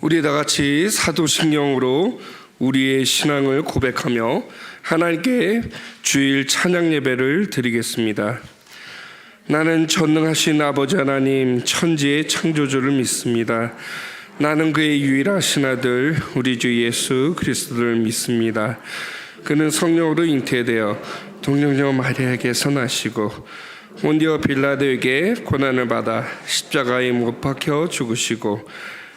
우리 다 같이 사도신경으로 우리의 신앙을 고백하며 하나님께 주일 찬양 예배를 드리겠습니다. 나는 전능하신 아버지 하나님 천지의 창조주를 믿습니다. 나는 그의 유일하신 아들 우리 주 예수 그리스도를 믿습니다. 그는 성령으로 잉태되어 동정녀 마리아에게서 나시고 본디오 빌라도에게 고난을 받아 십자가에 못 박혀 죽으시고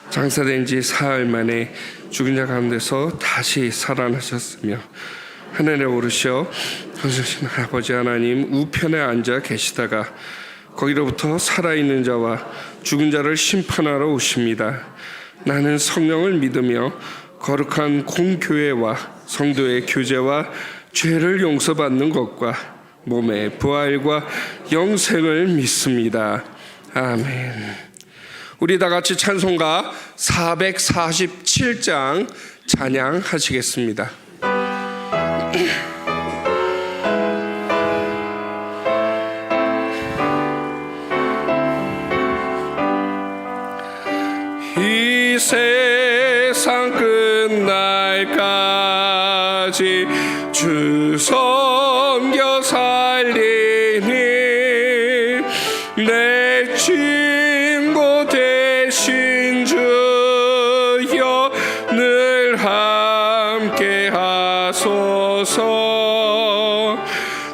장사된 지 사흘 만에 죽은 자 가운데서 다시 살아나셨으며 하늘에 오르셔 전능하신 아버지 하나님 우편에 앉아 계시다가 거기로부터 살아있는 자와 죽은 자를 심판하러 오십니다. 나는 성령을 믿으며 거룩한 공교회와 성도의 교제와 죄를 용서받는 것과 몸의 부활과 영생을 믿습니다. 아멘. 우리 다 같이 찬송가 447장 찬양하시겠습니다. 이 세상 끝날까지 주 섬겨 살리니 내 친구 되신 주여 늘 함께 하소서.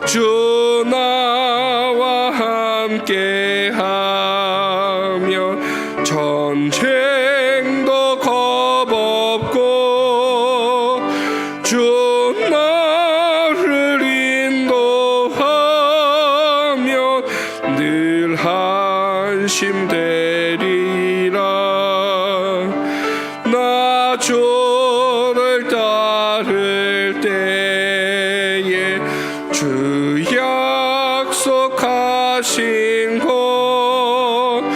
주 나와 함께 하면 전쟁도 겁없고 주 나를 인도하면 늘 안심되리라. 나 주를 따를 때에 주 약속하신 것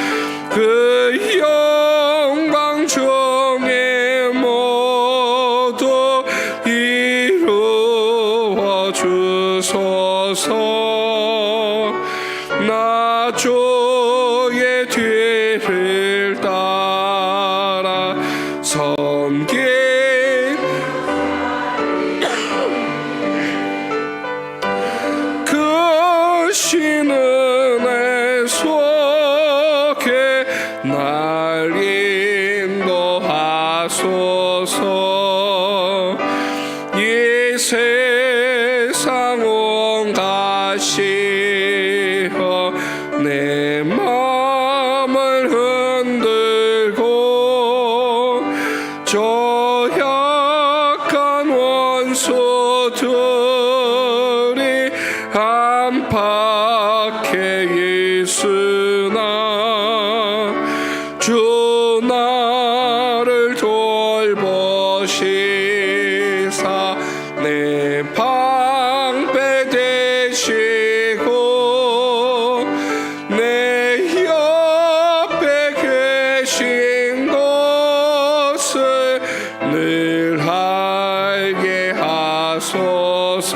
그 영광 중에 모두 이루어 주소서. 나 주의 뒤를 따라 섬긴 그 신은혜 속에 날 인도하소서. 이 세상 온 가시어 내 마음을 흔들고 저 약한 원수들이 안팎에 있으나 주 나를 돌보시사 내 방패 되시고 내 옆에 계신 것을 늘 알게 하소서.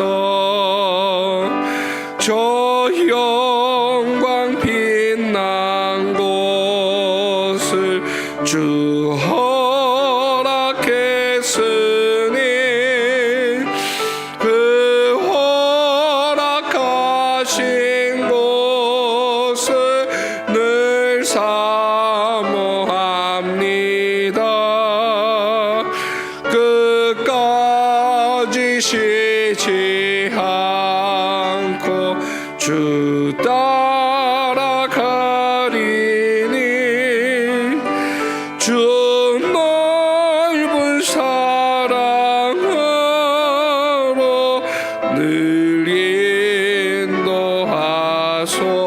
저 영광 빛난 곳을 주 허락했으니 그 허락하신 곳을 늘 사모합니다. 끝까지 쉬지 않고 주 따라가리니 주 넓은 사랑으로 늘 인도하소서.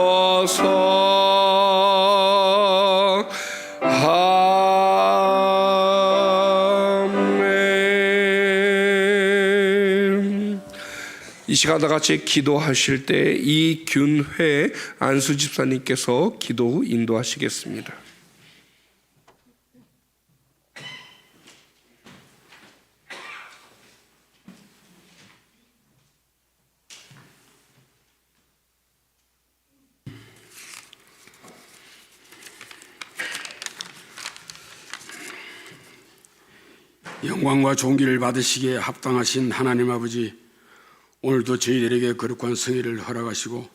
아멘. 이 시간 다 같이 기도하실 때 이균회 안수 집사님께서 기도 인도하시겠습니다. 영광과 존귀를 받으시기에 합당하신 하나님 아버지, 오늘도 저희들에게 거룩한 성회를 허락하시고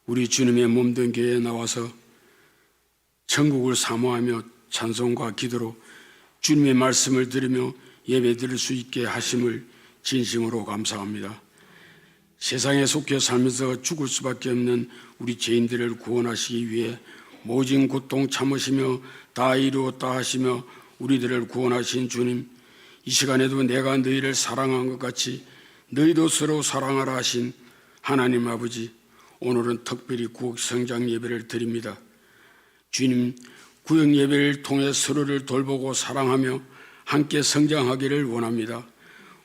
우리 주님의 몸된 교회에 나와서 천국을 사모하며 찬송과 기도로 주님의 말씀을 들으며 예배 드릴 수 있게 하심을 진심으로 감사합니다. 세상에 속해 살면서 죽을 수밖에 없는 우리 죄인들을 구원하시기 위해 모진 고통 참으시며 다 이루었다 하시며 우리들을 구원하신 주님, 이 시간에도 내가 너희를 사랑한 것 같이 너희도 서로 사랑하라 하신 하나님 아버지, 오늘은 특별히 구역 성장 예배를 드립니다. 주님, 구역 예배를 통해 서로를 돌보고 사랑하며 함께 성장하기를 원합니다.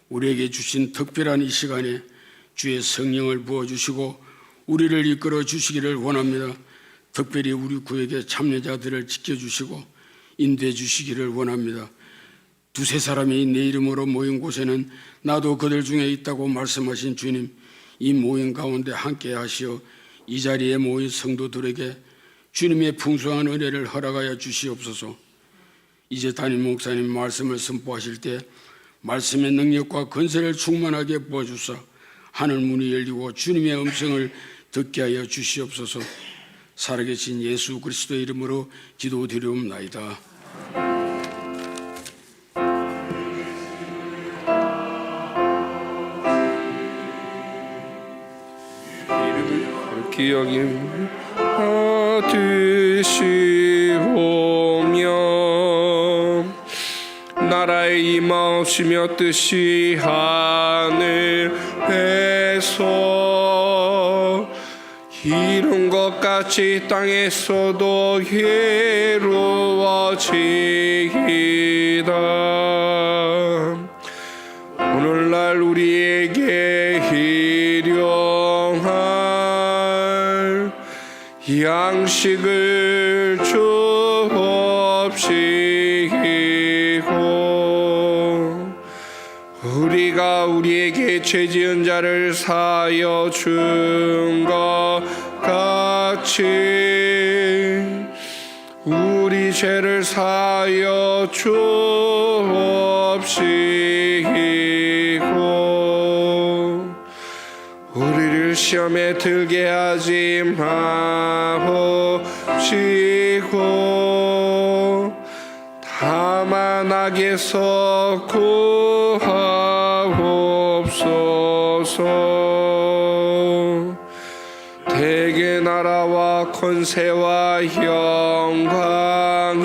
우리에게 주신 특별한 이 시간에 주의 성령을 부어주시고 우리를 이끌어 주시기를 원합니다. 특별히 우리 구역의 참여자들을 지켜주시고 인도해 주시기를 원합니다. 두세 사람이 내 이름으로 모인 곳에는 나도 그들 중에 있다고 말씀하신 주님, 이 모임 가운데 함께 하시어 이 자리에 모인 성도들에게 주님의 풍성한 은혜를 허락하여 주시옵소서. 이제 담임 목사님 말씀을 선포하실 때 말씀의 능력과 권세를 충만하게 부어주사 하늘 문이 열리고 주님의 음성을 듣게 하여 주시옵소서. 살아계신 예수 그리스도의 이름으로 기도드리옵나이다. 기억임 받으시오며 나라의 임하옵시며 뜻이 하늘에서 이룬 것 같이 땅에서도 이루어지이다. 오늘날 우리에게 일용할 양식을 주옵시고 우리가 우리에게 죄 지은 자를 사하여 준 것 같이 우리 죄를 사하여 주옵시고 우리를 시험에 들게 하지 마옵시고 다만 악에서 구하옵소서. 대개 나라와 권세와 영광이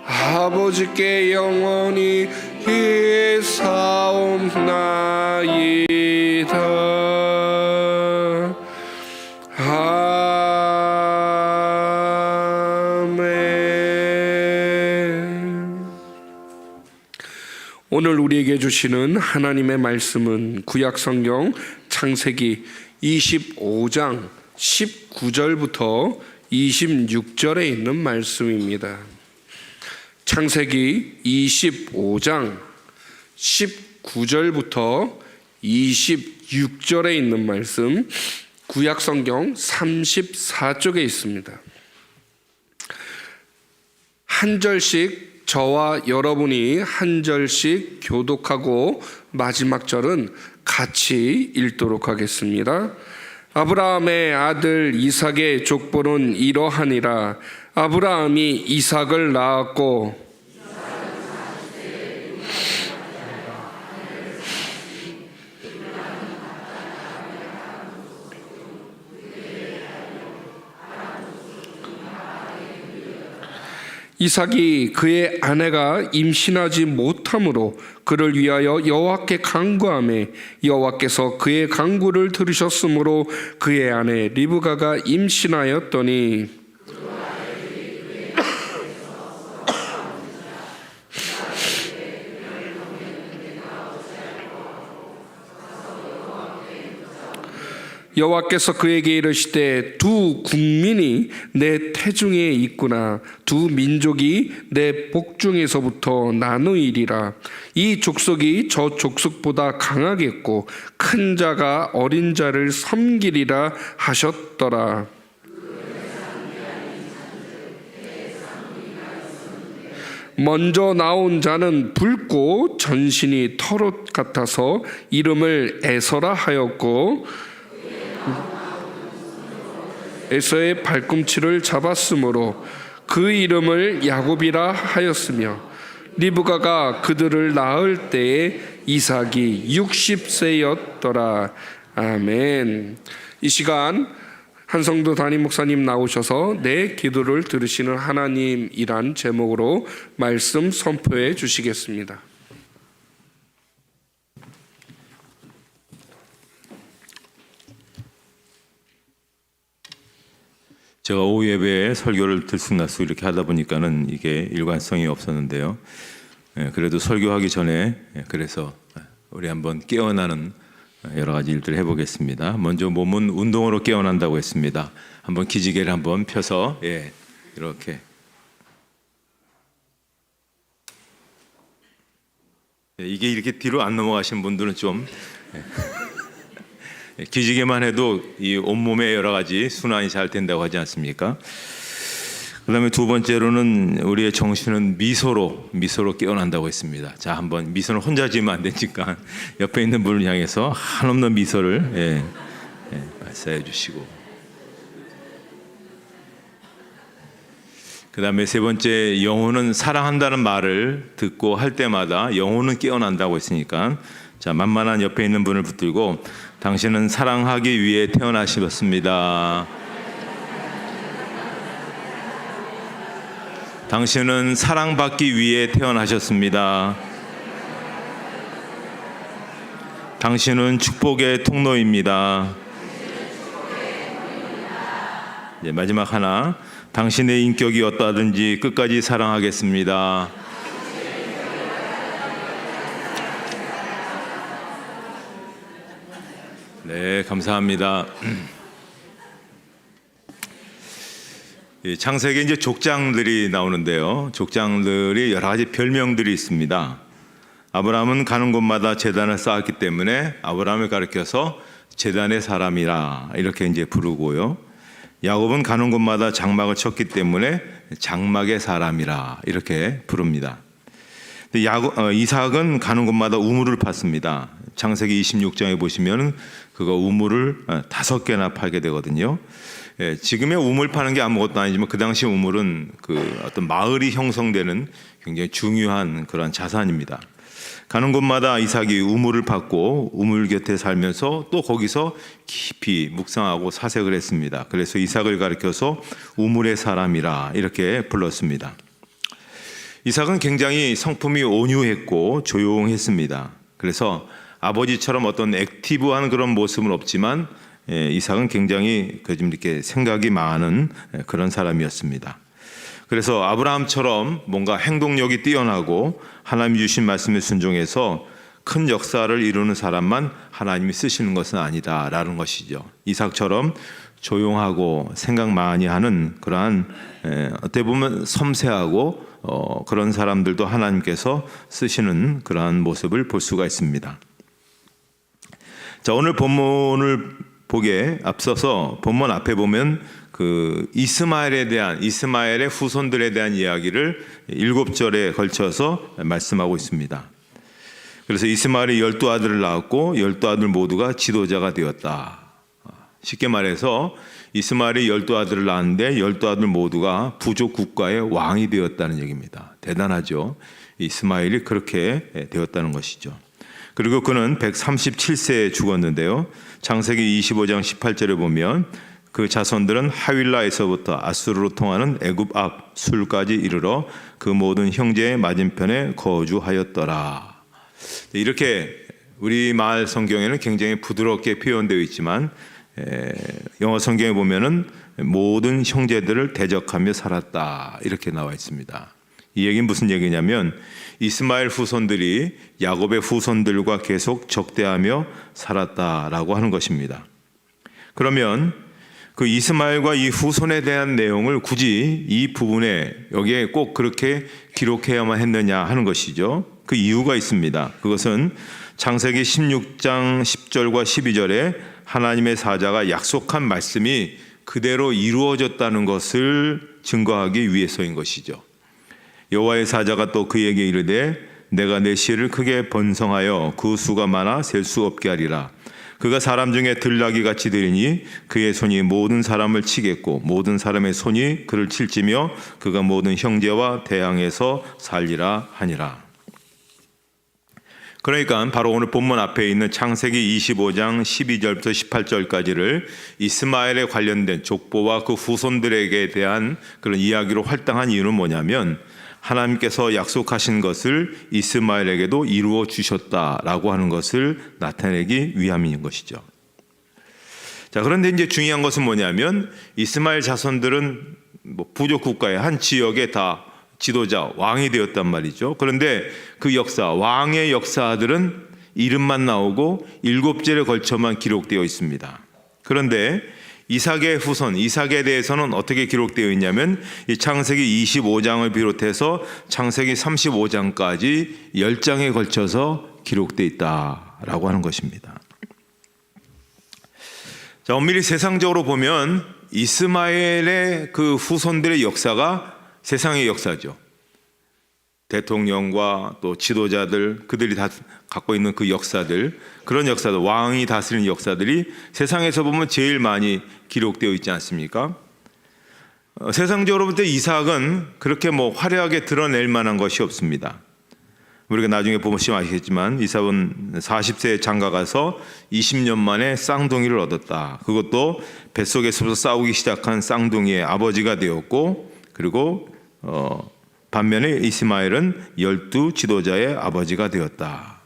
아버지께 영원히 있사옵나이다. 아멘. 오늘 우리에게 주시는 하나님의 말씀은 구약성경 창세기 25장 19절부터 26절에 있는 말씀입니다. 창세기 25장 19절부터 26절에 있는 말씀, 구약성경 34쪽에 있습니다. 한 절씩 저와 여러분이 한 절씩 교독하고 마지막 절은 같이 읽도록 하겠습니다. 아브라함의 아들 이삭의 족보는 이러하니라. 아브라함이 이삭을 낳았고 이삭이 그의 아내가 임신하지 못함으로 그를 위하여 여호와께 간구하매 여호와께서 그의 간구를 들으셨으므로 그의 아내 리브가가 임신하였더니 여호와께서 그에게 이르시되 두 국민이 내 태중에 있구나. 두 민족이 내 복중에서부터 나누이리라. 이 족속이 저 족속보다 강하겠고 큰 자가 어린 자를 섬기리라 하셨더라. 먼저 나온 자는 붉고 전신이 털옷 같아서 이름을 에서라 하였고 에서의 발꿈치를 잡았으므로 그 이름을 야곱이라 하였으며 리브가가 그들을 낳을 때에 이삭이 60세였더라. 아멘. 이 시간 한성도 담임 목사님 나오셔서 내 기도를 들으시는 하나님이란 제목으로 말씀 선포해 주시겠습니다. 제가 오후 예배에 설교를 들쑥날쑥 이렇게 하다 보니까는 이게 일관성이 없었는데요. 그래도 설교하기 전에 그래서 우리 한번 깨어나는 여러 가지 일들을 해보겠습니다. 먼저 몸은 운동으로 깨어난다고 했습니다. 한번 기지개를 한번 펴서 이렇게 이게 이렇게 뒤로 안 넘어가신 분들은 좀 기지개만 해도 이 온몸에 여러 가지 순환이 잘 된다고 하지 않습니까? 그 다음에 두 번째로는 우리의 정신은 미소로 깨어난다고 했습니다. 자, 한번 미소는 혼자 지으면 안 되니까 옆에 있는 분을 향해서 한없는 미소를 발사해 주시고, 그 다음에 세 번째, 영혼은 사랑한다는 말을 듣고 할 때마다 영혼은 깨어난다고 했으니까, 자, 만만한 옆에 있는 분을 붙들고 당신은 사랑하기 위해 태어나셨습니다. 당신은 사랑받기 위해 태어나셨습니다. 당신은 축복의 통로입니다. 이제 마지막 하나, 당신의 인격이 어떠하든지 끝까지 사랑하겠습니다. 네, 감사합니다. 창세기에 이제 족장들이 나오는데요. 족장들이 여러 가지 별명들이 있습니다. 아브라함은 가는 곳마다 제단을 쌓았기 때문에 아브라함을 가리켜서 제단의 사람이라 이렇게 이제 부르고요. 야곱은 가는 곳마다 장막을 쳤기 때문에 장막의 사람이라 이렇게 부릅니다. 이삭은 가는 곳마다 우물을 팠습니다. 창세기 26장에 보시면 그거 우물을 5개나 파게 되거든요. 지금의 우물 파는 게 아무것도 아니지만 그 당시 우물은 그 어떤 마을이 형성되는 굉장히 중요한 그런 자산입니다. 가는 곳마다 이삭이 우물을 팠고 우물 곁에 살면서 또 거기서 깊이 묵상하고 사색을 했습니다. 그래서 이삭을 가리켜서 우물의 사람이라 이렇게 불렀습니다. 이삭은 굉장히 성품이 온유했고 조용했습니다. 그래서 아버지처럼 어떤 액티브한 그런 모습은 없지만 이삭은 굉장히 좀 이렇게 생각이 많은 그런 사람이었습니다. 그래서 아브라함처럼 뭔가 행동력이 뛰어나고 하나님 주신 말씀에 순종해서 큰 역사를 이루는 사람만 하나님이 쓰시는 것은 아니다라는 것이죠. 이삭처럼 조용하고 생각 많이 하는 그러한 어떻게 보면 섬세하고 그런 사람들도 하나님께서 쓰시는 그러한 모습을 볼 수가 있습니다. 자, 오늘 본문을 보기에 앞서서 본문 앞에 보면 그 이스마엘의 후손들에 대한 이야기를 7절에 걸쳐서 말씀하고 있습니다. 그래서 이스마엘이 12아들을 낳았고 12아들 모두가 지도자가 되었다. 쉽게 말해서 이스마엘이 12아들을 낳았는데 12아들 모두가 부족 국가의 왕이 되었다는 얘기입니다. 대단하죠. 이스마엘이 그렇게 되었다는 것이죠. 그리고 그는 137세에 죽었는데요. 창세기 25장 18절에 보면 그 자손들은 하윌라에서부터 아수르로 통하는 애굽 앞 술까지 이르러 그 모든 형제의 맞은편에 거주하였더라. 이렇게 우리말 성경에는 굉장히 부드럽게 표현되어 있지만 영어 성경에 보면은 모든 형제들을 대적하며 살았다 이렇게 나와 있습니다. 이 얘기는 무슨 얘기냐면 이스마엘 후손들이 야곱의 후손들과 계속 적대하며 살았다라고 하는 것입니다. 그러면 그 이스마엘과 이 후손에 대한 내용을 굳이 이 부분에 여기에 꼭 그렇게 기록해야만 했느냐 하는 것이죠. 그 이유가 있습니다. 그것은 창세기 16장 10절과 12절에 하나님의 사자가 약속한 말씀이 그대로 이루어졌다는 것을 증거하기 위해서인 것이죠. 여호와의 사자가 또 그에게 이르되 내가 내 씨를 크게 번성하여 그 수가 많아 셀 수 없게 하리라. 그가 사람 중에 들나귀 같이 되리니 그의 손이 모든 사람을 치겠고 모든 사람의 손이 그를 칠지며 그가 모든 형제와 대항해서 살리라 하니라. 그러니까 바로 오늘 본문 앞에 있는 창세기 25장 12절부터 18절까지를 이스마엘에 관련된 족보와 그 후손들에게 대한 그런 이야기로 할당한 이유는 뭐냐면 하나님께서 약속하신 것을 이스마엘에게도 이루어 주셨다라고 하는 것을 나타내기 위함인 것이죠. 자, 그런데 이제 중요한 것은 뭐냐면 이스마엘 자손들은 부족 국가의 한 지역에 다 지도자, 왕이 되었단 말이죠. 그런데 그 역사, 왕의 역사들은 이름만 나오고 7절에 걸쳐만 기록되어 있습니다. 그런데 이삭의 후손, 이삭에 대해서는 어떻게 기록되어 있냐면 이 창세기 25장을 비롯해서 창세기 35장까지 10장에 걸쳐서 기록되어 있다라고 하는 것입니다. 자, 엄밀히 세상적으로 보면 이스마엘의 그 후손들의 역사가 세상의 역사죠. 대통령과 또 지도자들, 그들이 다 갖고 있는 그 역사들, 그런 역사들, 왕이 다스리는 역사들이 세상에서 보면 제일 많이 기록되어 있지 않습니까? 세상적으로 볼 때 이삭은 그렇게 화려하게 드러낼 만한 것이 없습니다. 우리가 나중에 보시면 아시겠지만 이삭은 40세에 장가 가서 20년 만에 쌍둥이를 얻었다. 그것도 뱃속에서부터 싸우기 시작한 쌍둥이의 아버지가 되었고, 그리고 반면에 이스마엘은 12 지도자의 아버지가 되었다.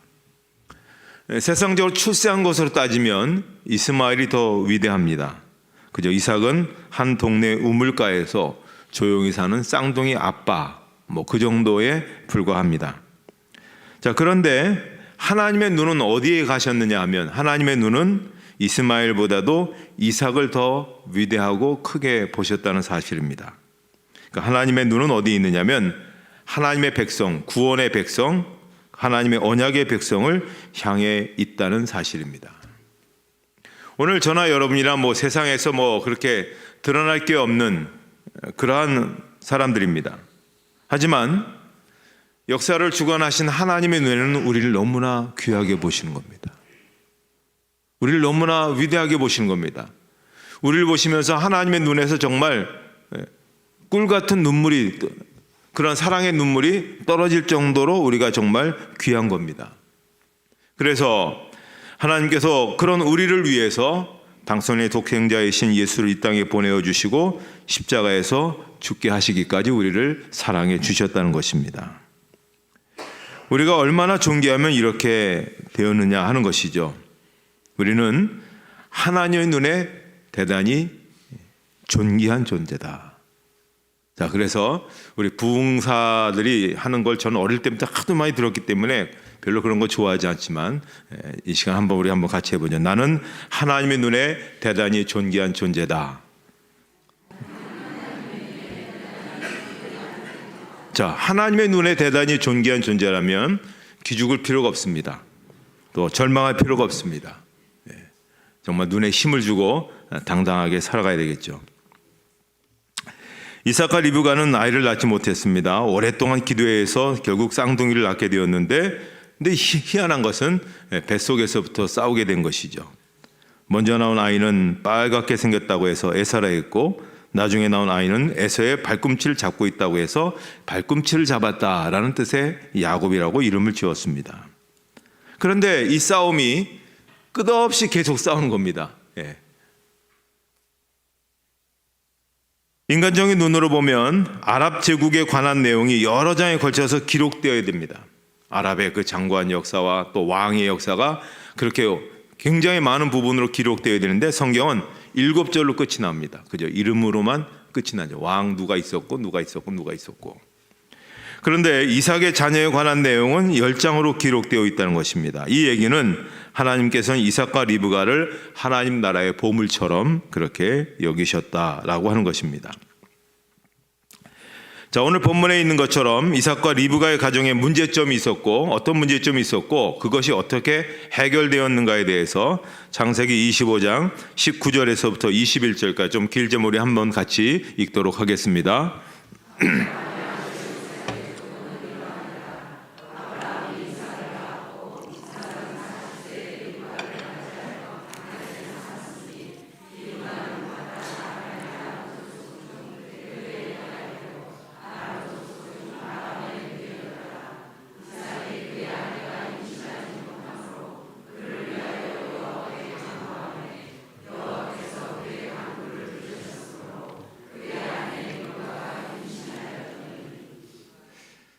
세상적으로 출세한 것으로 따지면 이스마엘이 더 위대합니다. 그저 이삭은 한 동네 우물가에서 조용히 사는 쌍둥이 아빠, 그 정도에 불과합니다. 자, 그런데 하나님의 눈은 어디에 가셨느냐 하면 하나님의 눈은 이스마엘보다도 이삭을 더 위대하고 크게 보셨다는 사실입니다. 그러니까 하나님의 눈은 어디 있느냐면 하나님의 백성, 구원의 백성, 하나님의 언약의 백성을 향해 있다는 사실입니다. 오늘 저나 여러분이나 세상에서 그렇게 드러날 게 없는 그러한 사람들입니다. 하지만 역사를 주관하신 하나님의 눈에는 우리를 너무나 귀하게 보시는 겁니다. 우리를 너무나 위대하게 보시는 겁니다. 우리를 보시면서 하나님의 눈에서 정말 꿀 같은 눈물이, 그런 사랑의 눈물이 떨어질 정도로 우리가 정말 귀한 겁니다. 그래서 하나님께서 그런 우리를 위해서 당선의 독생자이신 예수를 이 땅에 보내어 주시고 십자가에서 죽게 하시기까지 우리를 사랑해 주셨다는 것입니다. 우리가 얼마나 존귀하면 이렇게 되었느냐 하는 것이죠. 우리는 하나님의 눈에 대단히 존귀한 존재다. 자, 그래서 우리 부흥사들이 하는 걸 저는 어릴 때부터 하도 많이 들었기 때문에 별로 그런 거 좋아하지 않지만 이 시간 우리 한번 같이 해보죠. 나는 하나님의 눈에 대단히 존귀한 존재다. 자, 하나님의 눈에 대단히 존귀한 존재라면 기죽을 필요가 없습니다. 또 절망할 필요가 없습니다. 정말 눈에 힘을 주고 당당하게 살아가야 되겠죠. 이삭과 리브가는 아이를 낳지 못했습니다. 오랫동안 기도해서 결국 쌍둥이를 낳게 되었는데, 근데 희한한 것은 뱃속에서부터 싸우게 된 것이죠. 먼저 나온 아이는 빨갛게 생겼다고 해서 에사라 했고, 나중에 나온 아이는 에서의 발꿈치를 잡고 있다고 해서 발꿈치를 잡았다라는 뜻의 야곱이라고 이름을 지었습니다. 그런데 이 싸움이 끝없이 계속 싸우는 겁니다. 인간적인 눈으로 보면 아랍 제국에 관한 내용이 여러 장에 걸쳐서 기록되어야 됩니다. 아랍의 그 장관 역사와 또 왕의 역사가 그렇게 굉장히 많은 부분으로 기록되어야 되는데 성경은 7절로 끝이 납니다. 그죠? 이름으로만 끝이 나죠. 왕 누가 있었고 누가 있었고 누가 있었고. 그런데 이삭의 자녀에 관한 내용은 10장으로 기록되어 있다는 것입니다. 이 얘기는 하나님께서는 이삭과 리브가를 하나님 나라의 보물처럼 그렇게 여기셨다라고 하는 것입니다. 자, 오늘 본문에 있는 것처럼 이삭과 리브가의 가정에 문제점이 있었고 어떤 문제점이 있었고 그것이 어떻게 해결되었는가에 대해서 창세기 25장 19절에서부터 21절까지 좀 길게 우리 한번 같이 읽도록 하겠습니다.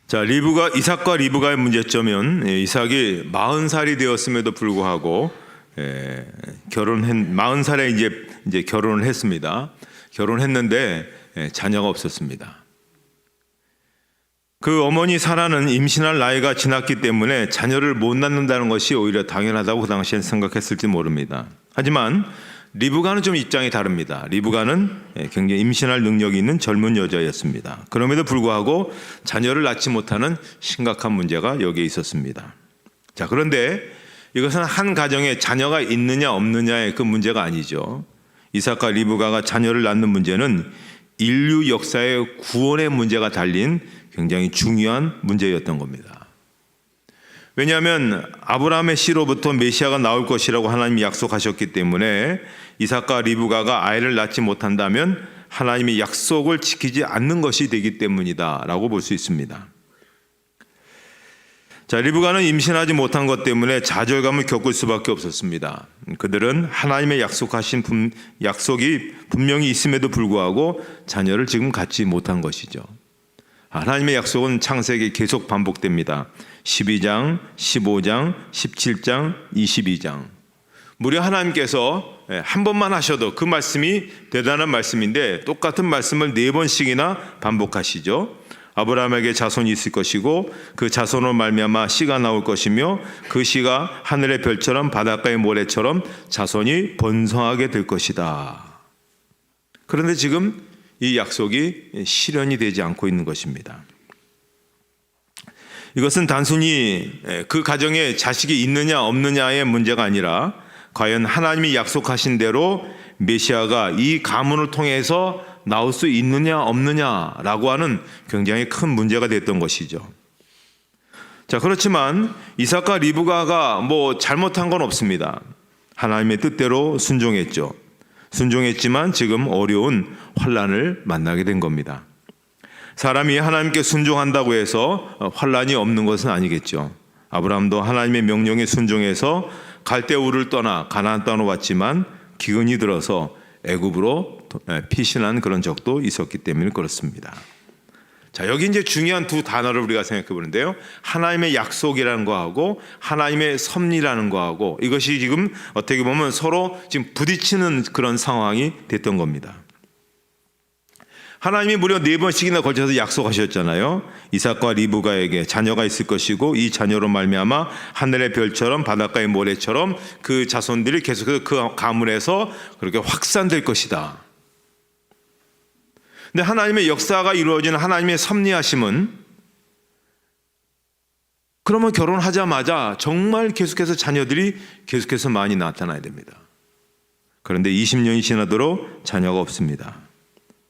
자, 이삭과 리브가의 문제점은 이삭이 40살이 되었음에도 불구하고 40살에 이제 결혼을 했습니다. 결혼했는데 자녀가 없었습니다. 그 어머니 사라는 임신할 나이가 지났기 때문에 자녀를 못 낳는다는 것이 오히려 당연하다고 그 당시엔 생각했을지 모릅니다. 하지만 리브가는 좀 입장이 다릅니다. 리브가는 굉장히 임신할 능력이 있는 젊은 여자였습니다. 그럼에도 불구하고 자녀를 낳지 못하는 심각한 문제가 여기에 있었습니다. 자, 그런데 이것은 한 가정에 자녀가 있느냐 없느냐의 그 문제가 아니죠. 이삭과 리브가가 자녀를 낳는 문제는 인류 역사의 구원의 문제가 달린 굉장히 중요한 문제였던 겁니다. 왜냐하면 아브라함의 씨로부터 메시아가 나올 것이라고 하나님이 약속하셨기 때문에 이삭과 리브가가 아이를 낳지 못한다면 하나님의 약속을 지키지 않는 것이 되기 때문이다라고 볼 수 있습니다. 자, 리브가는 임신하지 못한 것 때문에 좌절감을 겪을 수밖에 없었습니다. 그들은 하나님의 약속하신 약속이 분명히 있음에도 불구하고 자녀를 지금 갖지 못한 것이죠. 하나님의 약속은 창세기 계속 반복됩니다. 12장, 15장, 17장, 22장. 무려 하나님께서 한 번만 하셔도 그 말씀이 대단한 말씀인데 똑같은 말씀을 4번씩이나 반복하시죠. 아브라함에게 자손이 있을 것이고 그 자손으로 말미암아 씨가 나올 것이며 그 씨가 하늘의 별처럼 바닷가의 모래처럼 자손이 번성하게 될 것이다. 그런데 지금 이 약속이 실현이 되지 않고 있는 것입니다. 이것은 단순히 그 가정에 자식이 있느냐 없느냐의 문제가 아니라 과연 하나님이 약속하신 대로 메시아가 이 가문을 통해서 나올 수 있느냐 없느냐라고 하는 굉장히 큰 문제가 됐던 것이죠. 자, 그렇지만 이삭과 리브가가 잘못한 건 없습니다. 하나님의 뜻대로 순종했죠. 순종했지만 지금 어려운 환난을 만나게 된 겁니다. 사람이 하나님께 순종한다고 해서 환난이 없는 것은 아니겠죠. 아브라함도 하나님의 명령에 순종해서 갈대우를 떠나 가나안 땅으로 왔지만 기근이 들어서 애굽으로 피신한 그런 적도 있었기 때문에 그렇습니다. 자, 여기 이제 중요한 두 단어를 우리가 생각해 보는데요. 하나님의 약속이라는 거하고 하나님의 섭리라는 거하고 이것이 지금 어떻게 보면 서로 지금 부딪히는 그런 상황이 됐던 겁니다. 하나님이 무려 4번씩이나 걸쳐서 약속하셨잖아요. 이삭과 리브가에게 자녀가 있을 것이고 이 자녀로 말미암아 하늘의 별처럼 바닷가의 모래처럼 그 자손들이 계속해서 그 가문에서 그렇게 확산될 것이다. 근데 하나님의 역사가 이루어지는 하나님의 섭리하심은 그러면 결혼하자마자 정말 계속해서 자녀들이 계속해서 많이 나타나야 됩니다. 그런데 20년이 지나도록 자녀가 없습니다.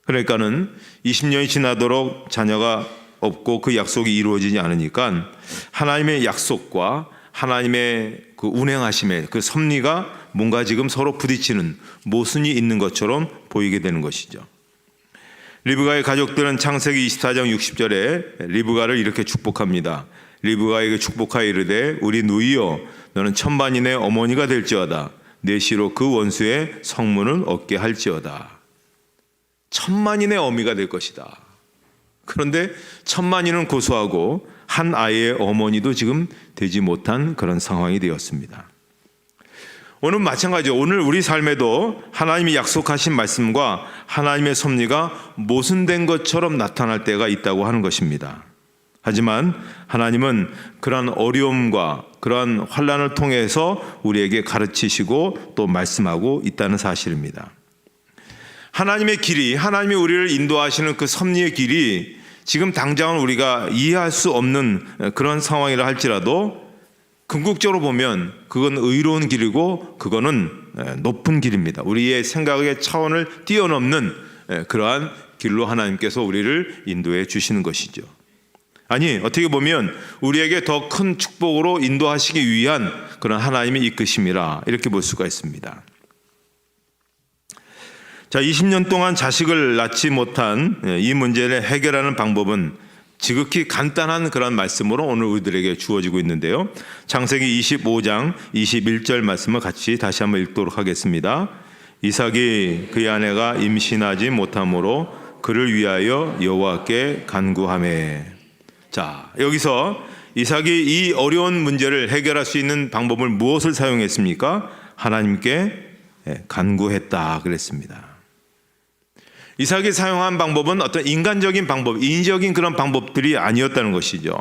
그러니까는 20년이 지나도록 자녀가 없고 그 약속이 이루어지지 않으니까 하나님의 약속과 하나님의 그 운행하심의 그 섭리가 뭔가 지금 서로 부딪히는 모순이 있는 것처럼 보이게 되는 것이죠. 리브가의 가족들은 창세기 24장 60절에 리브가를 이렇게 축복합니다. 리브가에게 축복하여 이르되 우리 누이여 너는 천만인의 어머니가 될지어다. 내 씨로 그 원수의 성문을 얻게 할지어다. 천만인의 어미가 될 것이다. 그런데 천만인은 고소하고 한 아이의 어머니도 지금 되지 못한 그런 상황이 되었습니다. 오늘 마찬가지죠. 오늘 우리 삶에도 하나님이 약속하신 말씀과 하나님의 섭리가 모순된 것처럼 나타날 때가 있다고 하는 것입니다. 하지만 하나님은 그러한 어려움과 그러한 환난을 통해서 우리에게 가르치시고 또 말씀하고 있다는 사실입니다. 하나님의 길이, 하나님이 우리를 인도하시는 그 섭리의 길이 지금 당장은 우리가 이해할 수 없는 그런 상황이라 할지라도 궁극적으로 보면 그건 의로운 길이고 그거는 높은 길입니다. 우리의 생각의 차원을 뛰어넘는 그러한 길로 하나님께서 우리를 인도해 주시는 것이죠. 아니, 어떻게 보면 우리에게 더 큰 축복으로 인도하시기 위한 그런 하나님의 이끄심이라 이렇게 볼 수가 있습니다. 자, 20년 동안 자식을 낳지 못한 이 문제를 해결하는 방법은 지극히 간단한 그런 말씀으로 오늘 우리들에게 주어지고 있는데요. 창세기 25장 21절 말씀을 같이 다시 한번 읽도록 하겠습니다. 이삭이 그의 아내가 임신하지 못함으로 그를 위하여 여호와께 간구하매. 자, 여기서 이삭이 이 어려운 문제를 해결할 수 있는 방법을 무엇을 사용했습니까? 하나님께 간구했다 그랬습니다. 이삭이 사용한 방법은 어떤 인간적인 방법, 인위적인 그런 방법들이 아니었다는 것이죠.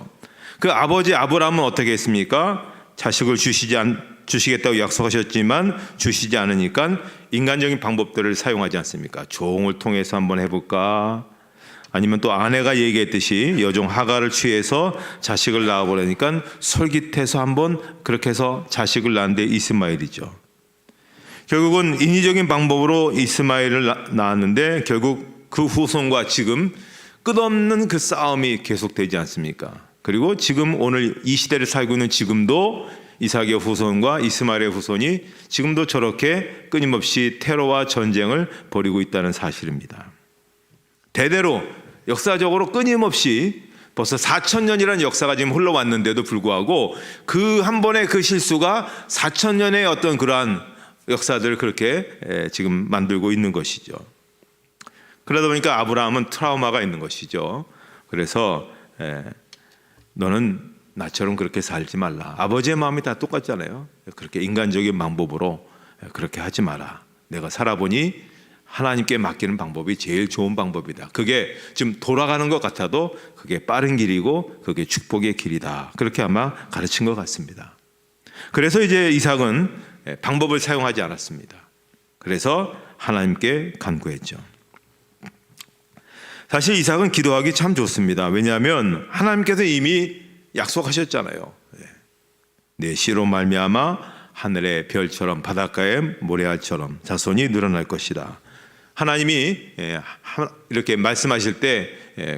그 아버지 아브라함은 어떻게 했습니까? 자식을 주시겠다고 약속하셨지만 주시지 않으니까 인간적인 방법들을 사용하지 않습니까? 종을 통해서 한번 해볼까? 아니면 또 아내가 얘기했듯이 여종 하가를 취해서 자식을 낳아보려니까 솔깃해서 한번 그렇게 해서 자식을 낳은데 이스마엘이죠. 결국은 인위적인 방법으로 이스마엘을 낳았는데 결국 그 후손과 지금 끝없는 그 싸움이 계속되지 않습니까? 그리고 지금 오늘 이 시대를 살고 있는 지금도 이삭의 후손과 이스마엘의 후손이 지금도 저렇게 끊임없이 테러와 전쟁을 벌이고 있다는 사실입니다. 대대로 역사적으로 끊임없이 벌써 4,000년이라는 역사가 지금 흘러왔는데도 불구하고 그 한 번의 그 실수가 4,000년의 어떤 그러한 역사들을 그렇게 지금 만들고 있는 것이죠. 그러다 보니까 아브라함은 트라우마가 있는 것이죠. 그래서 너는 나처럼 그렇게 살지 말라. 아버지의 마음이 다 똑같잖아요. 그렇게 인간적인 방법으로 그렇게 하지 마라. 내가 살아보니 하나님께 맡기는 방법이 제일 좋은 방법이다. 그게 지금 돌아가는 것 같아도 그게 빠른 길이고 그게 축복의 길이다. 그렇게 아마 가르친 것 같습니다. 그래서 이제 이삭은 방법을 사용하지 않았습니다. 그래서 하나님께 간구했죠. 사실 이삭은 기도하기 참 좋습니다. 왜냐하면 하나님께서 이미 약속하셨잖아요. 내 씨로 말미암아 하늘의 별처럼 바닷가의 모래알처럼 자손이 늘어날 것이다. 하나님이 이렇게 말씀하실 때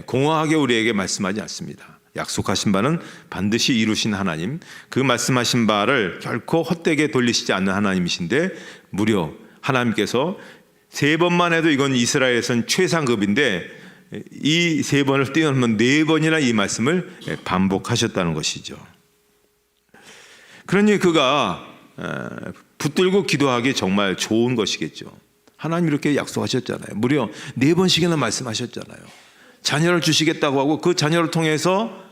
공허하게 우리에게 말씀하지 않습니다. 약속하신 바는 반드시 이루신 하나님, 그 말씀하신 바를 결코 헛되게 돌리시지 않는 하나님이신데 무려 하나님께서 3번만 해도 이건 이스라엘에서는 최상급인데 이 3번을 뛰어넘는 4번이나 이 말씀을 반복하셨다는 것이죠. 그러니 그가 붙들고 기도하기 정말 좋은 것이겠죠. 하나님 이렇게 약속하셨잖아요. 무려 4번씩이나 말씀하셨잖아요. 자녀를 주시겠다고 하고 그 자녀를 통해서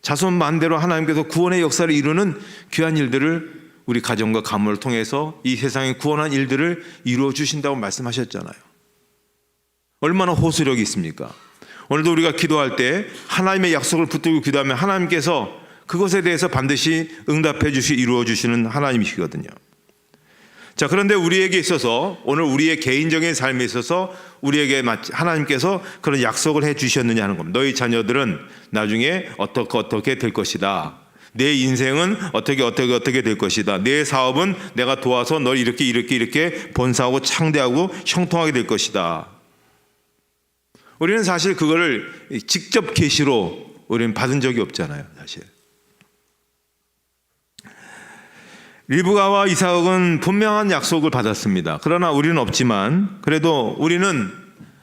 자손 만대로 하나님께서 구원의 역사를 이루는 귀한 일들을 우리 가정과 가문을 통해서 이 세상에 구원한 일들을 이루어 주신다고 말씀하셨잖아요. 얼마나 호소력이 있습니까? 오늘도 우리가 기도할 때 하나님의 약속을 붙들고 기도하면 하나님께서 그것에 대해서 반드시 응답해 주시 이루어 주시는 하나님이시거든요. 자, 그런데 우리에게 있어서 오늘 우리의 개인적인 삶에 있어서 우리에게 하나님께서 그런 약속을 해 주셨느냐 하는 겁니다. 너희 자녀들은 나중에 어떻게 될 것이다. 내 인생은 어떻게 될 것이다. 내 사업은 내가 도와서 널 이렇게 번사하고 창대하고 형통하게 될 것이다. 우리는 사실 그거를 직접 계시로 우리는 받은 적이 없잖아요, 사실. 리브가와 이삭은 분명한 약속을 받았습니다. 그러나 우리는 없지만 그래도 우리는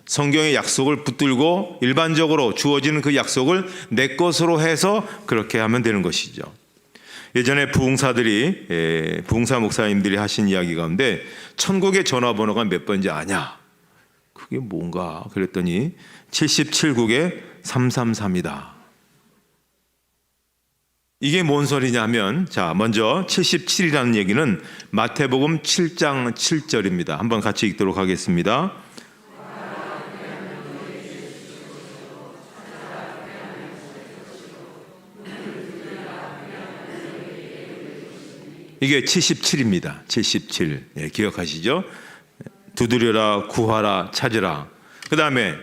성경의 약속을 붙들고 일반적으로 주어지는 그 약속을 내 것으로 해서 그렇게 하면 되는 것이죠. 예전에 부흥사 목사님들이 하신 이야기 가운데 천국의 전화번호가 몇 번인지 아냐? 그게 뭔가 그랬더니 77국에 333이다. 이게 뭔 소리냐면 자, 먼저 77이라는 얘기는 마태복음 7장 7절입니다. 한번 같이 읽도록 하겠습니다. 이게 77입니다. 77. 예, 기억하시죠? 두드려라, 구하라, 찾으라. 그 다음에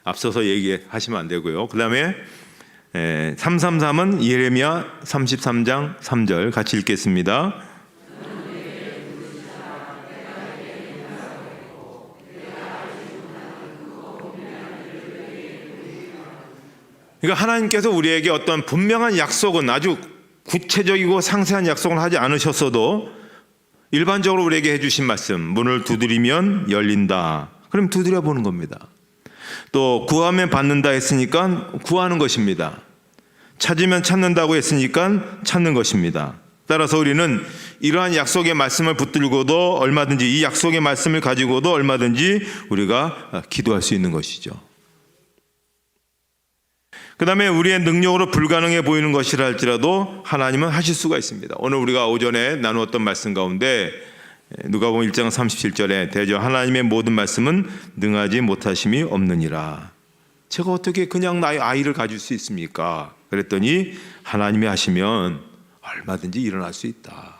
앞서서 얘기하시면 안 되고요. 그 다음에 333은 예레미야 33장 3절 같이 읽겠습니다. 그러니까 하나님께서 우리에게 어떤 분명한 약속은 아주 구체적이고 상세한 약속을 하지 않으셨어도 일반적으로 우리에게 해주신 말씀, 문을 두드리면 열린다. 그럼 두드려 보는 겁니다. 또 구하면 받는다 했으니까 구하는 것입니다. 찾으면 찾는다고 했으니까 찾는 것입니다. 따라서 우리는 이러한 약속의 말씀을 붙들고도 얼마든지 이 약속의 말씀을 가지고도 얼마든지 우리가 기도할 수 있는 것이죠. 그 다음에 우리의 능력으로 불가능해 보이는 것이라 할지라도 하나님은 하실 수가 있습니다. 오늘 우리가 오전에 나누었던 말씀 가운데 누가복음 1장 37절에 대저 하나님의 모든 말씀은 능하지 못하심이 없느니라. 제가 어떻게 그냥 나의 아이를 가질 수 있습니까? 그랬더니 하나님이 하시면 얼마든지 일어날 수 있다.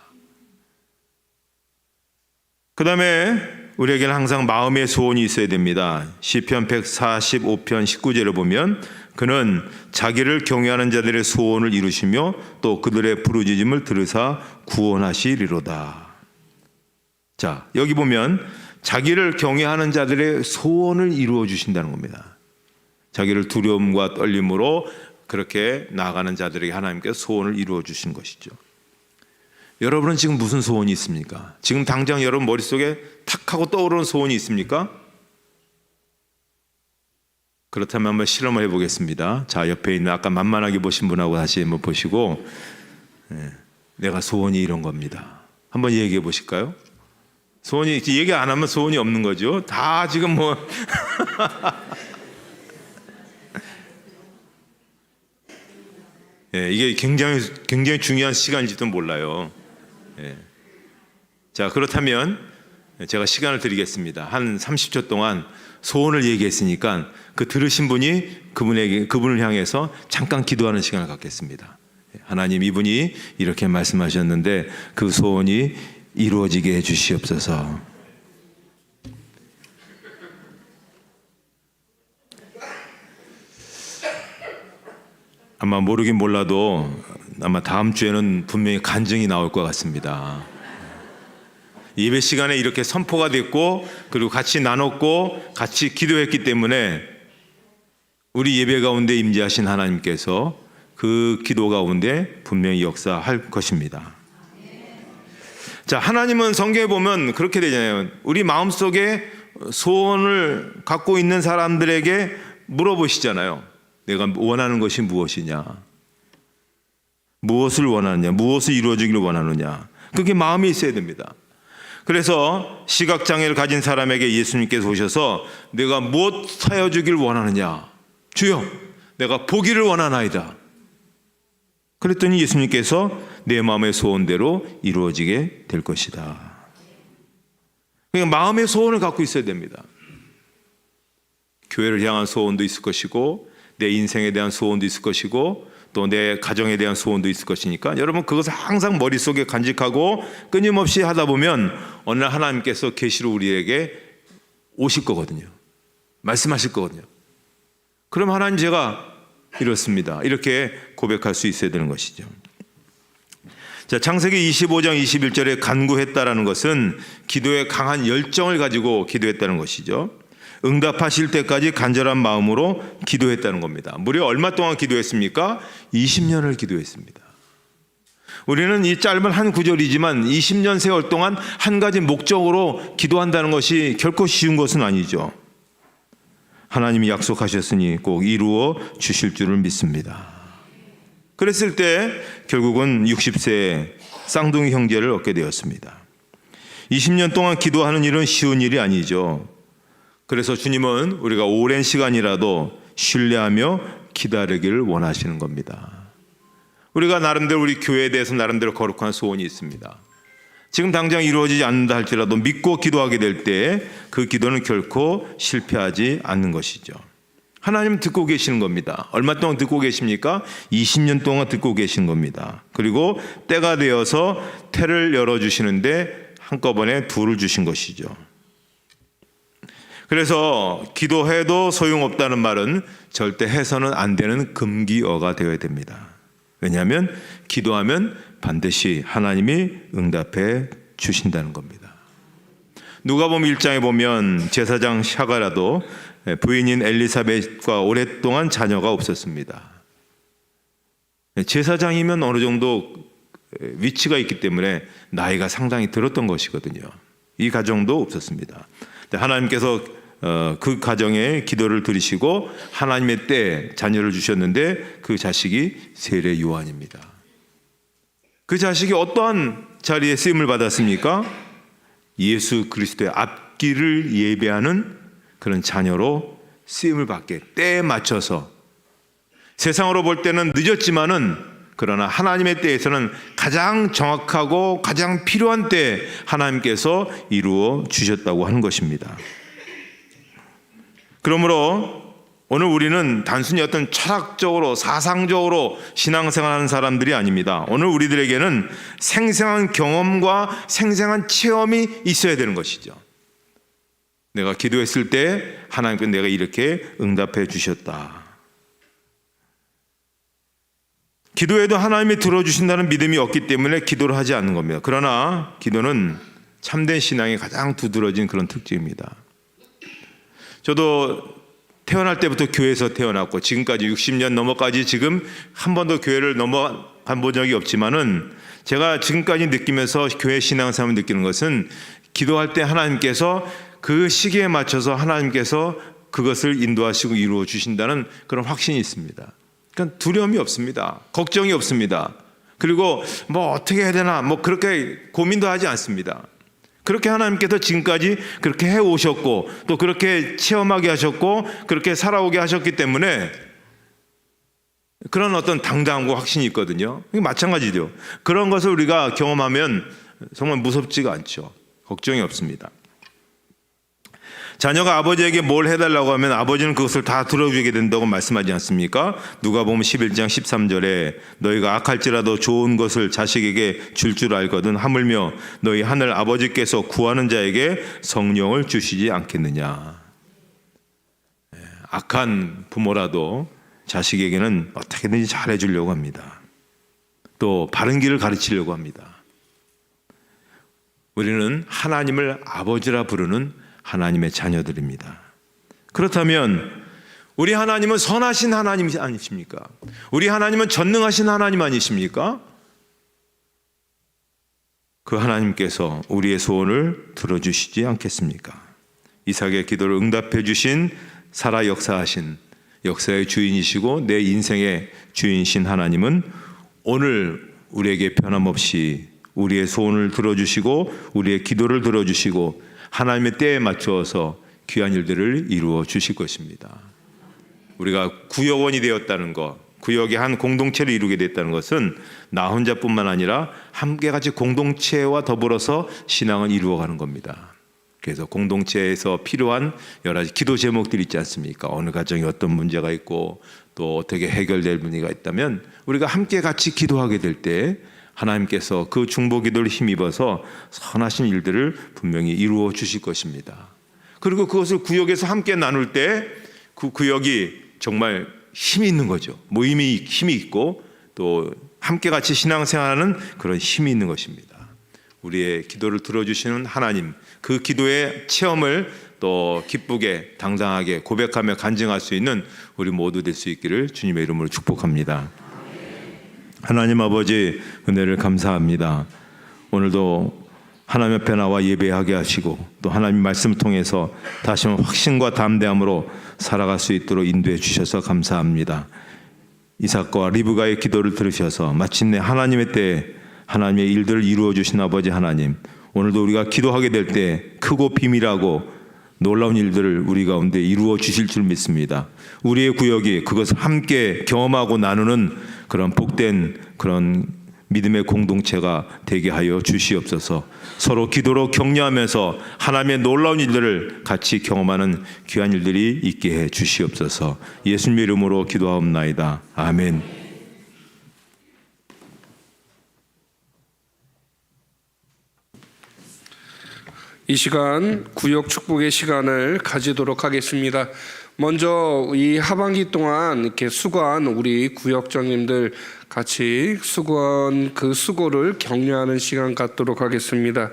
그 다음에 우리에게는 항상 마음의 소원이 있어야 됩니다. 시편 145편 19절을 보면 그는 자기를 경외하는 자들의 소원을 이루시며 또 그들의 부르짖음을 들으사 구원하시리로다. 자, 여기 보면 자기를 경외하는 자들의 소원을 이루어 주신다는 겁니다. 자기를 두려움과 떨림으로 그렇게 나아가는 자들에게 하나님께서 소원을 이루어 주신 것이죠. 여러분은 지금 무슨 소원이 있습니까? 지금 당장 여러분 머릿속에 탁 하고 떠오르는 소원이 있습니까? 그렇다면 한번 실험을 해보겠습니다. 자, 옆에 있는 아까 만만하게 보신 분하고 다시 한번 보시고, 내가 소원이 이런 겁니다. 한번 얘기해 보실까요? 소원이, 얘기 안 하면 소원이 없는 거죠. 다 지금 뭐 이게 굉장히 중요한 시간일지도 몰라요. 자, 그렇다면 제가 시간을 드리겠습니다. 한 30초 동안 소원을 얘기했으니까 그 들으신 분이 그분을 향해서 잠깐 기도하는 시간을 갖겠습니다. 하나님, 이분이 이렇게 말씀하셨는데 그 소원이 이루어지게 해 주시옵소서. 아마 모르긴 몰라도 아마 다음 주에는 분명히 간증이 나올 것 같습니다. 예배 시간에 이렇게 선포가 됐고 그리고 같이 나눴고 같이 기도했기 때문에 우리 예배 가운데 임재하신 하나님께서 그 기도 가운데 분명히 역사할 것입니다. 자, 하나님은 성경에 보면 그렇게 되잖아요. 우리 마음속에 소원을 갖고 있는 사람들에게 물어보시잖아요. 내가 원하는 것이 무엇이냐? 무엇을 원하느냐? 무엇을 이루어지기를 원하느냐? 그게 마음에 있어야 됩니다. 그래서 시각장애를 가진 사람에게 예수님께서 오셔서 내가 무엇 하여 주길 원하느냐? 주여, 내가 보기를 원하나이다. 그랬더니 예수님께서 내 마음의 소원대로 이루어지게 될 것이다. 그러니까 마음의 소원을 갖고 있어야 됩니다. 교회를 향한 소원도 있을 것이고 내 인생에 대한 소원도 있을 것이고 또 내 가정에 대한 소원도 있을 것이니까 여러분 그것을 항상 머릿속에 간직하고 끊임없이 하다 보면 어느 날 하나님께서 계시로 우리에게 오실 거거든요. 말씀하실 거거든요. 그럼 하나님, 제가 이렇습니다. 이렇게 고백할 수 있어야 되는 것이죠. 자, 창세기 25장 21절에 간구했다라는 것은 기도에 강한 열정을 가지고 기도했다는 것이죠. 응답하실 때까지 간절한 마음으로 기도했다는 겁니다. 무려 얼마 동안 기도했습니까? 20년을 기도했습니다. 우리는 이 짧은 한 구절이지만 20년 세월 동안 한 가지 목적으로 기도한다는 것이 결코 쉬운 것은 아니죠. 하나님이 약속하셨으니 꼭 이루어 주실 줄을 믿습니다. 그랬을 때 결국은 60세에 쌍둥이 형제를 얻게 되었습니다. 20년 동안 기도하는 일은 쉬운 일이 아니죠. 그래서 주님은 우리가 오랜 시간이라도 신뢰하며 기다리기를 원하시는 겁니다. 우리가 나름대로 우리 교회에 대해서 나름대로 거룩한 소원이 있습니다. 지금 당장 이루어지지 않는다 할지라도 믿고 기도하게 될 때 그 기도는 결코 실패하지 않는 것이죠. 하나님 듣고 계시는 겁니다. 얼마 동안 듣고 계십니까? 20년 동안 듣고 계신 겁니다. 그리고 때가 되어서 태를 열어주시는데 한꺼번에 둘을 주신 것이죠. 그래서 기도해도 소용없다는 말은 절대 해서는 안 되는 금기어가 되어야 됩니다. 왜냐하면 기도하면 반드시 하나님이 응답해 주신다는 겁니다. 누가복음 1장에 보면 제사장 샤가라도 부인인 엘리사벳과 오랫동안 자녀가 없었습니다. 제사장이면 어느 정도 위치가 있기 때문에 나이가 상당히 들었던 것이거든요. 이 가정도 없었습니다. 하나님께서 그 가정에 기도를 들으시고 하나님의 때에 자녀를 주셨는데 그 자식이 세례 요한입니다. 그 자식이 어떠한 자리에 쓰임을 받았습니까? 예수 그리스도의 앞길을 예배하는 그런 자녀로 쓰임을 받게 때에 맞춰서 세상으로 볼 때는 늦었지만은 그러나 하나님의 때에서는 가장 정확하고 가장 필요한 때에 하나님께서 이루어 주셨다고 하는 것입니다. 그러므로 오늘 우리는 단순히 어떤 철학적으로 사상적으로 신앙생활하는 사람들이 아닙니다. 오늘 우리들에게는 생생한 경험과 생생한 체험이 있어야 되는 것이죠. 내가 기도했을 때 하나님께 내가 이렇게 응답해 주셨다. 기도해도 하나님이 들어주신다는 믿음이 없기 때문에 기도를 하지 않는 겁니다. 그러나 기도는 참된 신앙이 가장 두드러진 그런 특징입니다. 저도 태어날 때부터 교회에서 태어났고 지금까지 60년 넘어까지 지금 한 번도 교회를 넘어간 본 적이 없지만은 제가 지금까지 느끼면서 교회 신앙생활을 느끼는 것은 기도할 때 하나님께서 그 시기에 맞춰서 하나님께서 그것을 인도하시고 이루어 주신다는 그런 확신이 있습니다. 그러니까 두려움이 없습니다. 걱정이 없습니다. 그리고 뭐 어떻게 해야 되나 뭐 그렇게 고민도 하지 않습니다. 그렇게 하나님께서 지금까지 그렇게 해오셨고 또 그렇게 체험하게 하셨고 그렇게 살아오게 하셨기 때문에 그런 어떤 당당함과 확신이 있거든요. 마찬가지죠. 그런 것을 우리가 경험하면 정말 무섭지가 않죠. 걱정이 없습니다. 자녀가 아버지에게 뭘 해달라고 하면 아버지는 그것을 다 들어주게 된다고 말씀하지 않습니까? 누가복음 11장 13절에 너희가 악할지라도 좋은 것을 자식에게 줄 알거든 하물며 너희 하늘 아버지께서 구하는 자에게 성령을 주시지 않겠느냐. 악한 부모라도 자식에게는 어떻게든지 잘해주려고 합니다. 또 바른 길을 가르치려고 합니다. 우리는 하나님을 아버지라 부르는 하나님의 자녀들입니다. 그렇다면 우리 하나님은 선하신 하나님 아니십니까? 우리 하나님은 전능하신 하나님 아니십니까? 그 하나님께서 우리의 소원을 들어주시지 않겠습니까? 이삭의 기도를 응답해 주신 살아 역사하신 역사의 주인이시고 내 인생의 주인이신 하나님은 오늘 우리에게 변함없이 우리의 소원을 들어주시고 우리의 기도를 들어주시고 하나님의 때에 맞추어서 귀한 일들을 이루어 주실 것입니다. 우리가 구역원이 되었다는 것, 구역의 한 공동체를 이루게 됐다는 것은 나 혼자뿐만 아니라 함께같이 공동체와 더불어서 신앙을 이루어가는 겁니다. 그래서 공동체에서 필요한 여러 가지 기도 제목들이 있지 않습니까? 어느 가정에 어떤 문제가 있고 또 어떻게 해결될 문제가 있다면 우리가 함께 같이 기도하게 될 때 하나님께서 그 중보기도를 힘입어서 선하신 일들을 분명히 이루어 주실 것입니다. 그리고 그것을 구역에서 함께 나눌 때 그 구역이 정말 힘이 있는 거죠. 모임이 힘이 있고 또 함께 같이 신앙생활하는 그런 힘이 있는 것입니다. 우리의 기도를 들어주시는 하나님, 그 기도의 체험을 또 기쁘게 당당하게 고백하며 간증할 수 있는 우리 모두 될 수 있기를 주님의 이름으로 축복합니다. 하나님 아버지 은혜를 감사합니다. 오늘도 하나님 앞에 나와 예배하게 하시고 또 하나님 말씀을 통해서 다시 한번 확신과 담대함으로 살아갈 수 있도록 인도해 주셔서 감사합니다. 이삭과 리브가의 기도를 들으셔서 마침내 하나님의 때에 하나님의 일들을 이루어 주신 아버지 하나님, 오늘도 우리가 기도하게 될 때 크고 비밀하고 놀라운 일들을 우리 가운데 이루어 주실 줄 믿습니다. 우리의 구역이 그것을 함께 경험하고 나누는 그런 복된 그런 믿음의 공동체가 되게 하여 주시옵소서. 서로 기도로 격려하면서 하나님의 놀라운 일들을 같이 경험하는 귀한 일들이 있게 해 주시옵소서. 예수님의 이름으로 기도하옵나이다. 아멘. 이 시간 구역 축복의 시간을 가지도록 하겠습니다. 먼저 이 하반기 동안 이렇게 수고한 우리 구역장님들 같이 수고한 그 수고를 격려하는 시간 갖도록 하겠습니다.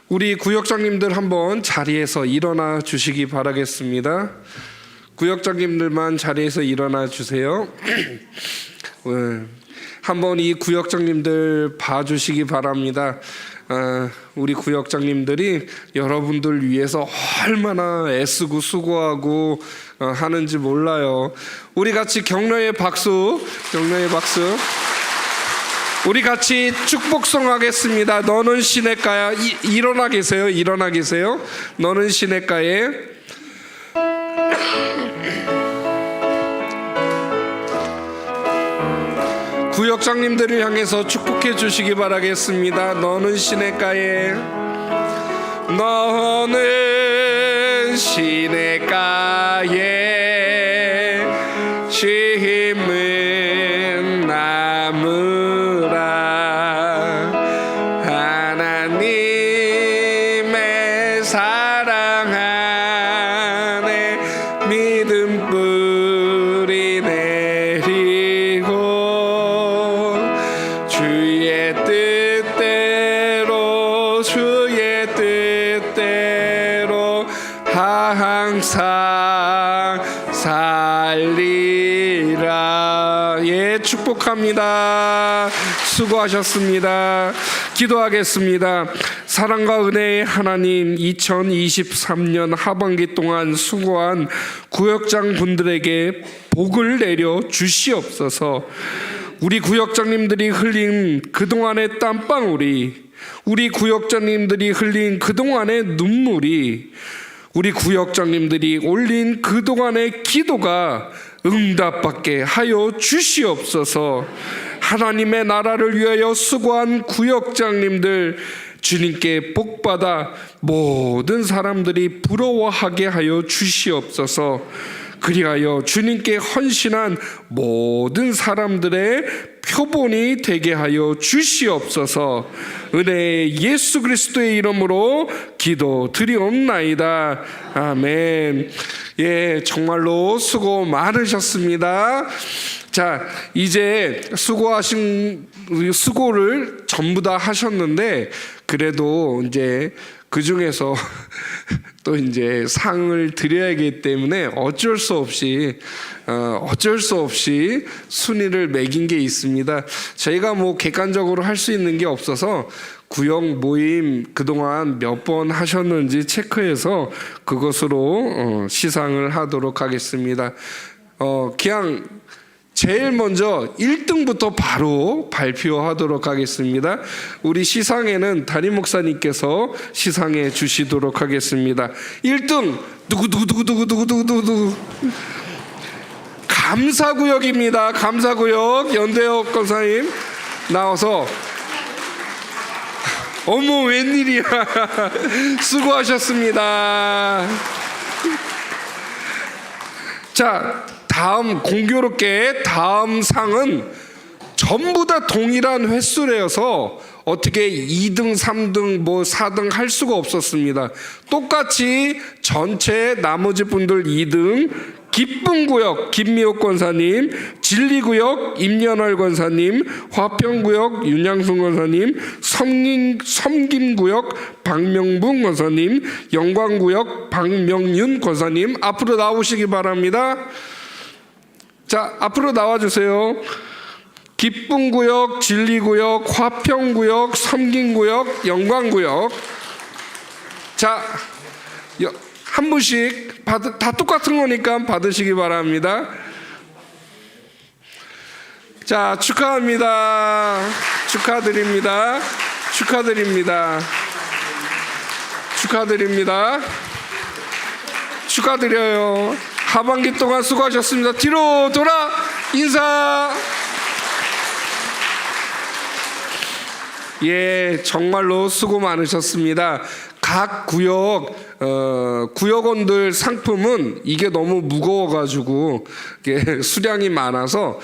우리 구역장님들 한번 자리에서 일어나 주시기 바라겠습니다. 구역장님들만 자리에서 일어나 주세요. 한번 이 구역장님들 봐주시기 바랍니다. 우리 구역장님들이 여러분들 위해서 얼마나 애쓰고 수고하고 하는지 몰라요. 우리 같이 격려의 박수. 우리 같이 축복송 하겠습니다. 너는 시냇가야. 일어나 계세요. 너는 시냇가에 구역장님들을 향해서 축복해 주시기 바라겠습니다. 너는 시냇가에, 너는 시냇가에 심은 나무라. 하나님의 사랑 안에 믿음 뿌리 내리고 주의 뜻대로 항상 살리라. 예, 축복합니다. 수고하셨습니다. 기도하겠습니다. 사랑과 은혜의 하나님, 2023년 하반기 동안 수고한 구역장 분들에게 복을 내려 주시옵소서. 우리 구역장님들이 흘린 그동안의 땀방울이, 우리 구역장님들이 흘린 그동안의 눈물이, 우리 구역장님들이 올린 그동안의 기도가 응답받게 하여 주시옵소서. 하나님의 나라를 위하여 수고한 구역장님들, 주님께 복받아 모든 사람들이 부러워하게 하여 주시옵소서. 그리하여 주님께 헌신한 모든 사람들의 표본이 되게 하여 주시옵소서. 은혜의 예수 그리스도의 이름으로 기도드리옵나이다. 아멘. 예, 정말로 수고 많으셨습니다. 자, 이제 수고를 전부 다 하셨는데, 그래도 이제 그 중에서 또 이제 상을 드려야 하기 때문에 어쩔 수 없이 순위를 매긴 게 있습니다. 저희가 뭐 객관적으로 할 수 있는 게 없어서 구역 모임 그동안 몇 번 하셨는지 체크해서 그것으로 시상을 하도록 하겠습니다. 그냥 제일 먼저 1등부터 바로 발표하도록 하겠습니다. 우리 시상에는 담임 목사님께서 시상해 주시도록 하겠습니다. 1등 누구 감사구역입니다. 감사구역 연대혁 권사님 나와서. 어머, 웬일이야. 수고하셨습니다. 자, 공교롭게 다음 상은 전부 다 동일한 횟수래여서 어떻게 2등, 3등, 4등 할 수가 없었습니다. 똑같이 전체 나머지 분들 2등, 기쁨구역 김미옥 권사님, 진리구역 임연월 권사님, 화평구역 윤양순 권사님, 섬김구역 박명분 권사님, 영광구역 박명윤 권사님 앞으로 나오시기 바랍니다. 자, 앞으로 나와주세요. 기쁨구역, 진리구역, 화평구역, 섬김구역, 영광구역. 자, 한 분씩 다 똑같은 거니까 받으시기 바랍니다. 자, 축하합니다. 축하드립니다. 축하드립니다. 축하드립니다. 축하드려요. 하반기 동안 수고하셨습니다. 뒤로 돌아 인사. 예, 정말로 수고 많으셨습니다. 각 구역원들 상품은 이게 너무 무거워가지고 수량이 많아서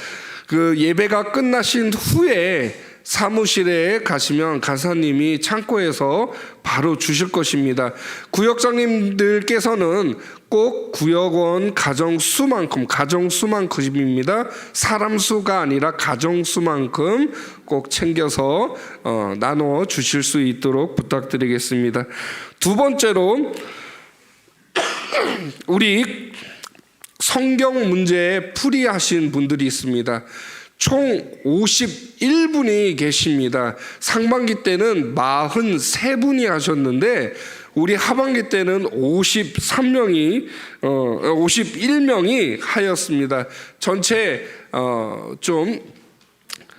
그 예배가 끝나신 후에 사무실에 가시면 간사님이 창고에서 바로 주실 것입니다. 구역장님들께서는 꼭 구역원 가정수만큼입니다. 사람 수가 아니라 가정수만큼 꼭 챙겨서 나누어 주실 수 있도록 부탁드리겠습니다. 두 번째로 우리 성경 문제 풀이하신 분들이 있습니다. 총 51분이 계십니다. 상반기 때는 43분이 하셨는데 우리 하반기 때는 51명이 하였습니다. 전체 좀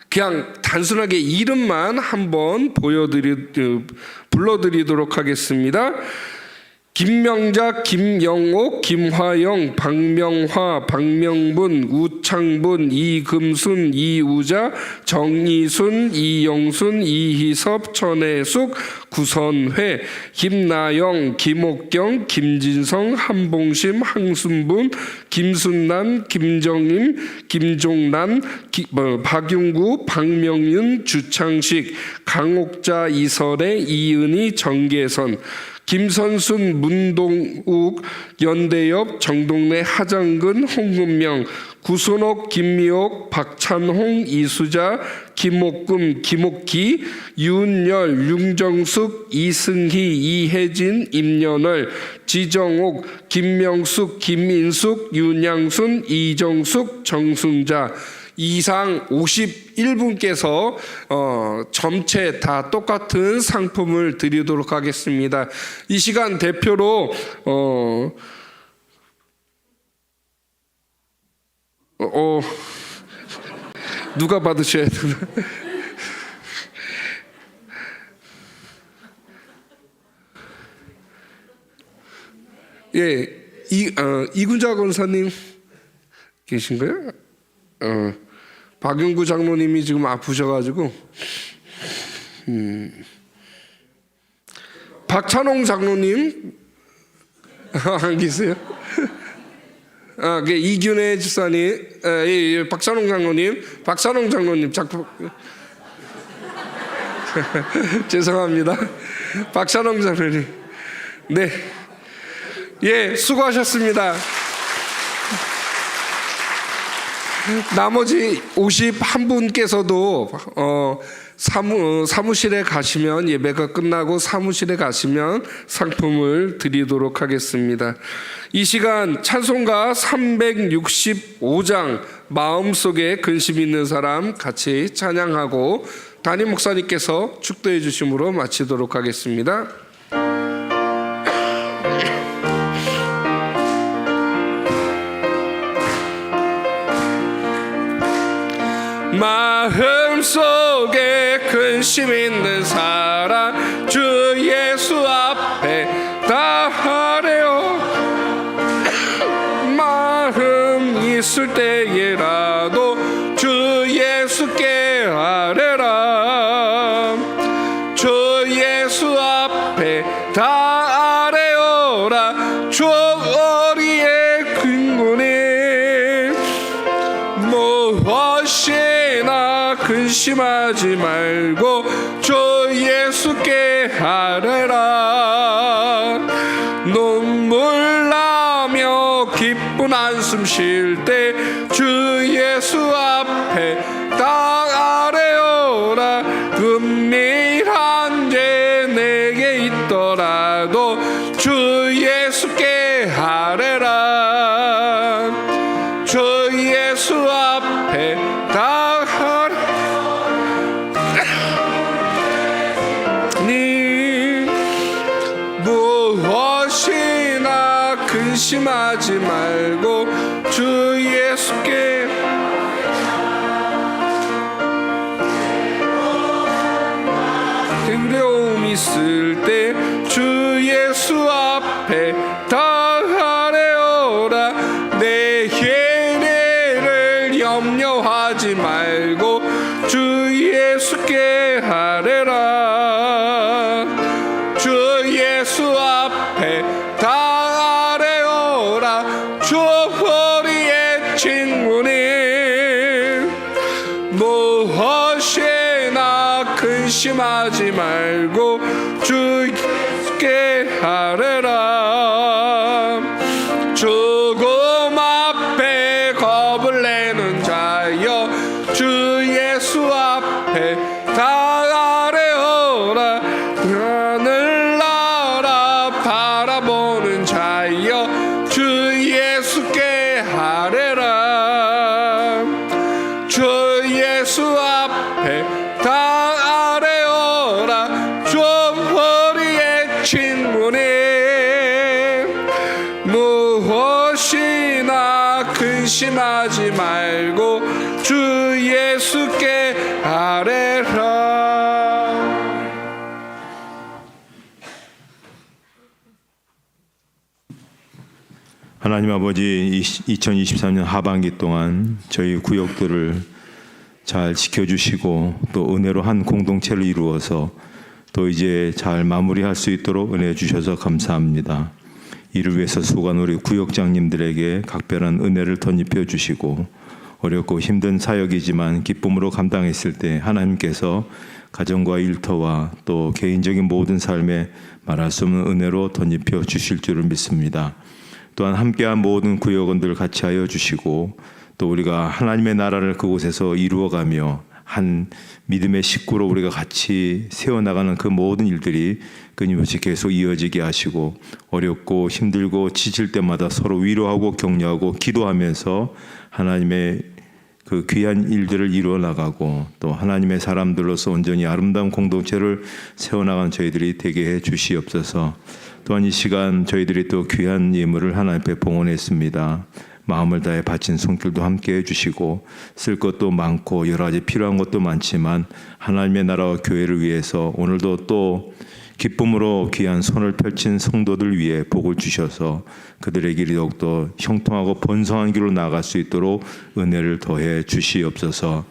그냥 단순하게 이름만 한번 불러드리도록 하겠습니다. 김명작, 김영옥, 김화영, 박명화, 박명분, 우창분, 이금순, 이우자, 정이순, 이영순, 이희섭, 천혜숙, 구선회, 김나영, 김옥경, 김진성, 한봉심, 항순분, 김순남, 김정임, 김종란, 박용구, 박명윤, 주창식, 강옥자, 이설애, 이은희, 정계선, 김선순, 문동욱, 연대엽, 정동래, 하장근, 홍금명, 구순옥, 김미옥, 박찬홍, 이수자, 김옥금, 김옥기, 윤열, 윤정숙, 이승희, 이혜진, 임연월, 지정옥, 김명숙, 김인숙, 윤양순, 이정숙, 정순자, 이상 51분께서 점체 다 똑같은 상품을 드리도록 하겠습니다. 이 시간 대표로 누가 받으셔야 되나? 예, 이군자 권사님 계신가요? 박용구 장로님이 지금 아프셔가지고 박찬홍 장로님 안 계세요? 이균혜 집사님, 박찬홍 장로님 작품 죄송합니다. 박찬홍 장로님, 네, 예, 수고하셨습니다. 나머지 51분께서도 사무실에 가시면, 예배가 끝나고 사무실에 가시면 상품을 드리도록 하겠습니다. 이 시간 찬송가 365장 마음속에 근심 있는 사람 같이 찬양하고 담임 목사님께서 축도해 주심으로 마치도록 하겠습니다. 마음속에 근심 있는 사람 주 예수 앞에 다 하래요. 마음 있을 때에라도 주 예수께 아뢰라. 주 예수 앞에 다 아뢰어라. 주 우리의 근본에 무엇이나 근심하지 말고 주 예수께 아뢰라. 눈물 나며 기쁜 한숨 쉴 때 주 예수 앞에 다 아뢰어라. 은밀한 죄 내게 있더라도 주 예수께 아뢰라. 주 예수 앞에 다 하니 무엇이나 근심하지 말고 주 예수께 두려움 있을 때 주 예수 앞에 다 하래어라. 내 예배를 염려하지 말고 주 예수께 하래라. 주 예수 앞에 다 하래어라. 주 우리의 친구님 무엇이나 근심하지 말고 주 예수께 하래라. 죽음 앞에 겁을 내는 자여 주 예수 앞에 다 아뢰어라. 하늘 나라 바라보는 자여 주 예수께 아뢰라. 주 예수 앞에 다 아뢰어라. 주 우리의 친구님 무엇이나 근심하지 말고 주 예수께 아뢰라. 하나님 아버지 2023년 하반기 동안 저희 구역들을 잘 지켜주시고 또 은혜로 한 공동체를 이루어서 또 이제 잘 마무리할 수 있도록 은혜 주셔서 감사합니다. 이를 위해서 수고한 우리 구역장님들에게 각별한 은혜를 덧입혀 주시고 어렵고 힘든 사역이지만 기쁨으로 감당했을 때 하나님께서 가정과 일터와 또 개인적인 모든 삶에 말할 수 없는 은혜로 덧입혀 주실 줄을 믿습니다. 또한 함께한 모든 구역원들 같이 하여 주시고 또 우리가 하나님의 나라를 그곳에서 이루어가며 한 믿음의 식구로 우리가 같이 세워나가는 그 모든 일들이 끊임없이 계속 이어지게 하시고 어렵고 힘들고 지칠 때마다 서로 위로하고 격려하고 기도하면서 하나님의 그 귀한 일들을 이루어 나가고 또 하나님의 사람들로서 온전히 아름다운 공동체를 세워나가는 저희들이 되게 해 주시옵소서. 또한 이 시간 저희들이 또 귀한 예물을 하나님 앞에 봉헌했습니다. 마음을 다해 바친 손길도 함께 해주시고 쓸 것도 많고 여러 가지 필요한 것도 많지만 하나님의 나라와 교회를 위해서 오늘도 또 기쁨으로 귀한 손을 펼친 성도들 위해 복을 주셔서 그들의 길이 더욱더 형통하고 번성한 길로 나아갈 수 있도록 은혜를 더해 주시옵소서.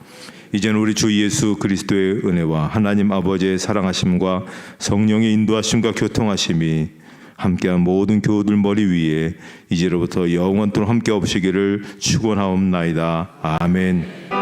이제는 우리 주 예수 그리스도의 은혜와 하나님 아버지의 사랑하심과 성령의 인도하심과 교통하심이 함께한 모든 교우들 머리 위에 이제로부터 영원토록 함께 없으시기를 축원하옵나이다. 아멘.